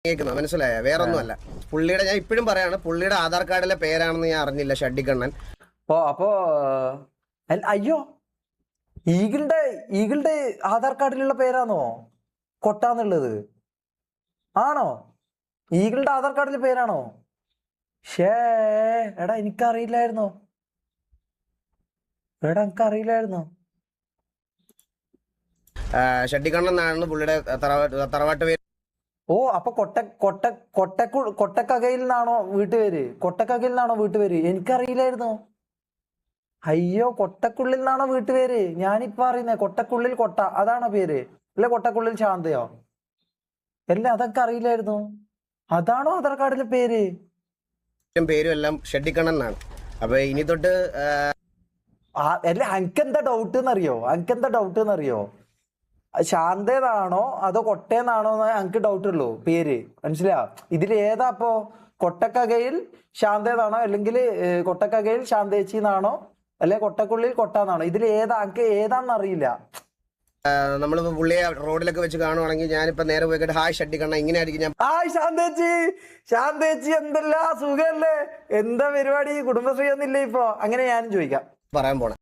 കേൾക്കുന്നത് മനസ്സിലായ? വേറൊന്നുമല്ല. പുള്ളിയുടെ ഞാൻ ഇപ്പോഴും പറയാണ്, പുള്ളിയുടെ ആധാർ കാർഡിലെ പേരാണെന്ന് ഞാൻ അറിഞ്ഞില്ല, ഷഡ്ഡിക്കണ്ണൻ. അപ്പോ അയ്യോ, ഈഗിളുടെ ആധാർ കാർഡിലുള്ള പേരാണോ കൊട്ടാന്നുള്ളത്? ആണോ? ഈഗിളുടെ ആധാർ കാർഡിലെ പേരാണോ? എടാ എനിക്കറിയില്ലായിരുന്നോ? എനിക്കറിയില്ലായിരുന്നോ? ഷഡ്ഡിക്കണ്ണൻ എന്നാണ് പുള്ളിയുടെ തറവാട്ട് പേര്. അപ്പൊ കൊട്ടക്കകയിൽ നിന്നാണോ വീട്ടുപേര്? കൊട്ടക്കകയിൽ നിന്നാണോ വീട്ടുപേര്? എനിക്കറിയില്ലായിരുന്നോ? അയ്യോ, കൊട്ടക്കുള്ളിൽ നിന്നാണോ വീട്ടുപേര്? ഞാനിപ്പോ അറിയുന്നേ കൊട്ടക്കുള്ളിൽ കൊട്ട അതാണോ പേര്? അല്ലെ കൊട്ടക്കുള്ളിൽ ശാന്തയോ? അല്ല, അതൊക്കെ അറിയില്ലായിരുന്നു. അതാണോ ആധാർ കാർഡിലെ പേര്? പേരും എല്ലാം ഷഡ്ഡിക്കണ്ണൻ എന്നാണ്. അപ്പൊ ഇനി തൊട്ട് അല്ല, എനിക്കെന്താ ഡൗട്ട് എന്നറിയോ? ശാന്തേതാണോ അതോ കൊട്ടേന്നാണോ എന്ന് എനിക്ക് ഡൗട്ട് ഉള്ളൂ പേര്. മനസ്സിലാ? ഇതിൽ ഏതാ അപ്പോ? കൊട്ടക്കകയിൽ ശാന്തേതാണോ, അല്ലെങ്കിൽ കൊട്ടക്കകയിൽ ശാന്തേച്ചി എന്നാണോ, അല്ലെ കൊട്ടക്കുള്ളിൽ കൊട്ടാന്നാണോ? ഇതിൽ എനിക്ക് ഏതാന്ന് അറിയില്ല. നമ്മൾ പുള്ളിയെ റോഡിലൊക്കെ വെച്ച് കാണുവാണെങ്കിൽ ഞാനിപ്പോ നേരെ പോയിട്ട് ഹായ് ഷഡ്ഡിക്കണ്ണ ഇങ്ങനെ ആയിരിക്കും ഞാൻ. ഹായ് ശാന്തേച്ചി എന്തല്ല സുഖല്ലേ? എന്താ പരിപാടി? കുടുംബശ്രീ ഒന്നില്ലേ ഇപ്പൊ? അങ്ങനെ ഞാനും ചോദിക്കാം. പറയാൻ പോണേ.